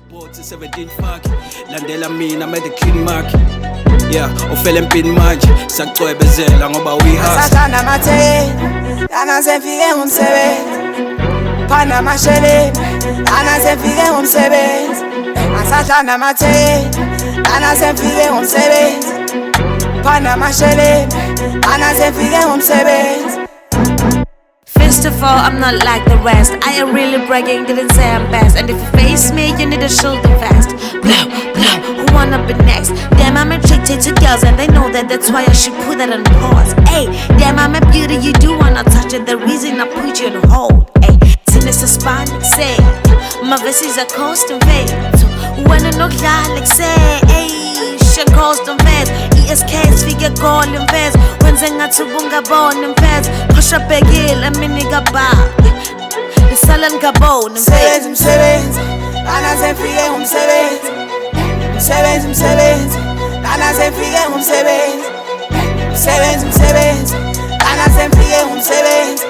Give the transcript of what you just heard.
Bought 17 fuck landela mina made clean mark yeah ufele empini manje sacwebezela ngoba uyihasa Sathanda mathe lana sefike ngomsebenzi phana mashele lana sefike ngomsebenzi Sathanda mathe lana sefike ngomsebenzi phana mashele lana sefike ngomsebenzi. First of all, I'm not like the rest. I am really bragging, didn't say I'm best. And if you face me, you need to shoulder vest. Blow, blow, who wanna be next? Damn, I'm attracted to girls and they know that, that's why I should put that on pause. Hey, damn, I'm a beauty, you do wanna touch it. The reason I put you on hold. Hey, sinister spine, say my verses are constant vague. When I know like say, hey, shit constant vest. ESKs, figure call in vest. Zengatubunga bone and pets, push up a gill, a miniga bar. The salon gabon and Sevenzi, Lana Sefike umsebenzi. Umsebenzi, Lana Sefike umsebenzi. Umsebenzi, Lana Sefike umsebenzi.